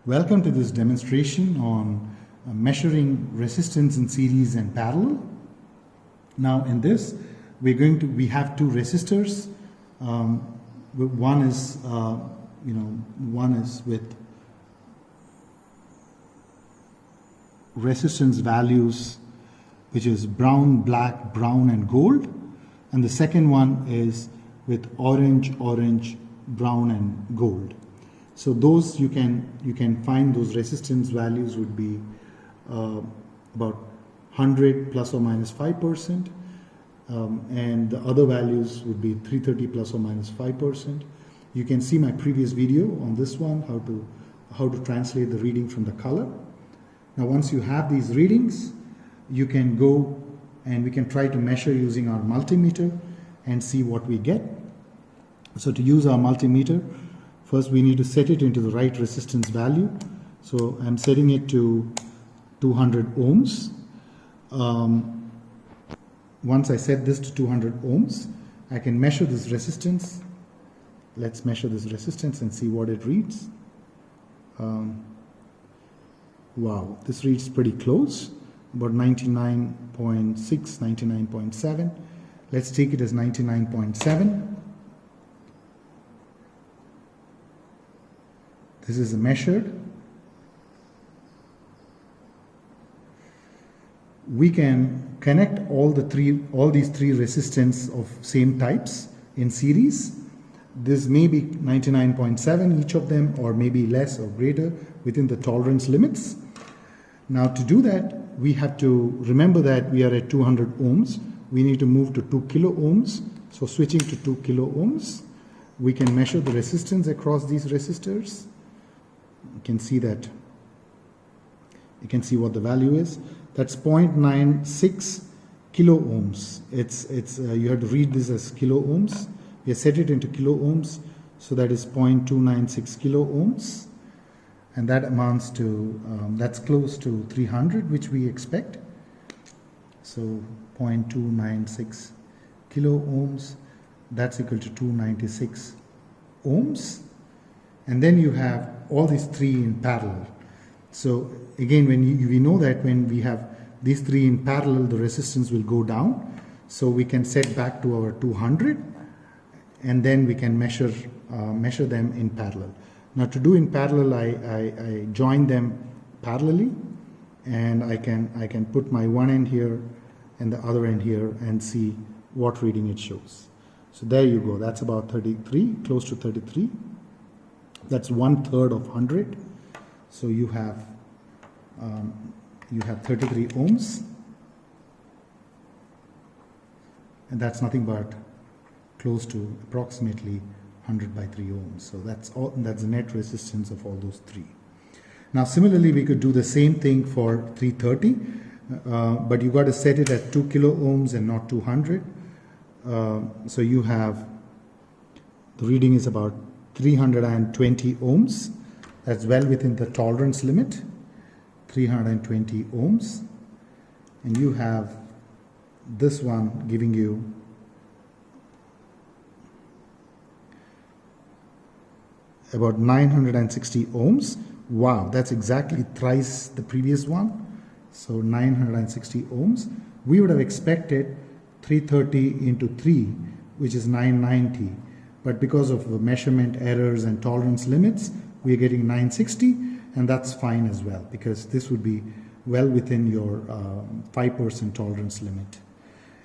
Welcome to this demonstration on measuring resistance in series and parallel. Now in this we have two resistors. One is with resistance values which is brown, black, brown and gold, and the second one is with orange, brown and gold. So those you can find those resistance values would be about 100 plus or minus 5%, and the other values would be 330 plus or minus 5%. You can see my previous video on this one, how to translate the reading from the color. Now once you have these readings, you can go and we can try to measure using our multimeter and see what we get. So to use our multimeter, first we need to set it into the right resistance value. So I'm setting it to 200 ohms. Once I set this to 200 ohms, I can measure this resistance. Let's measure this resistance and see what it reads. Wow, this reads pretty close, about 99.6, 99.7. Let's take it as 99.7. This is measured. We can connect all these three resistance of same types in series. This may be 99.7 each of them, or maybe less or greater within the tolerance limits. Now to do that, we have to remember that we are at 200 ohms. We need to move to 2 kilo ohms. So switching to 2 kilo ohms, we can measure the resistance across these resistors. You can see that. You can see what the value is. That's 0.96 kilo ohms. You have to read this as kilo ohms. We have set it into kilo ohms, so that is 0.296 kilo ohms, and that amounts to that's close to 300, which we expect. So 0.296 kilo ohms, that's equal to 296 ohms, and then you have all these three in parallel. So again, we know that when we have these three in parallel, the resistance will go down. So we can set back to our 200, and then we can measure them in parallel. Now to do in parallel, I join them parallelly, and I can put my one end here and the other end here and see what reading it shows. So there you go. That's about 33, close to 33. That's 1/3 of 100. So you have 33 ohms, and that's nothing but close to approximately 100 by 3 ohms. So that's the net resistance of all those three. Now similarly, we could do the same thing for 330, but you got to set it at 2 kilo ohms and not 200. So you have, the reading is about 320 ohms. That's well within the tolerance limit, 320 ohms. And you have this one giving you about 960 ohms. Wow, that's exactly thrice the previous one. So 960 ohms. We would have expected 330 into 3, which is 990. But because of the measurement errors and tolerance limits, we are getting 960, and that's fine as well, because this would be well within your 5% tolerance limit.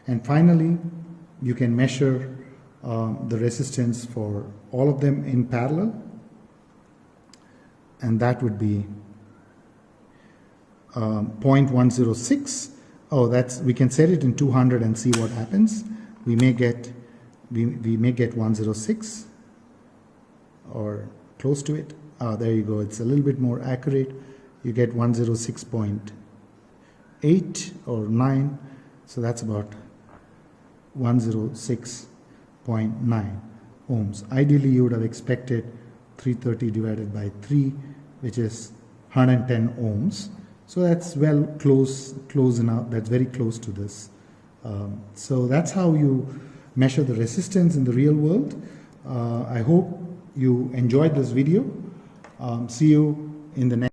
And finally, you can measure the resistance for all of them in parallel, and that would be 0.106. We can set it in 200 and see what happens. We may get 106 or close to it. There you go. It's a little bit more accurate. You get 106.8 or 9. So that's about 106.9 ohms. Ideally, you would have expected 330 divided by 3, which is 110 ohms. So that's close enough. That's very close to this. So that's how you measure the resistance in the real world. I hope you enjoyed this video. See you in the next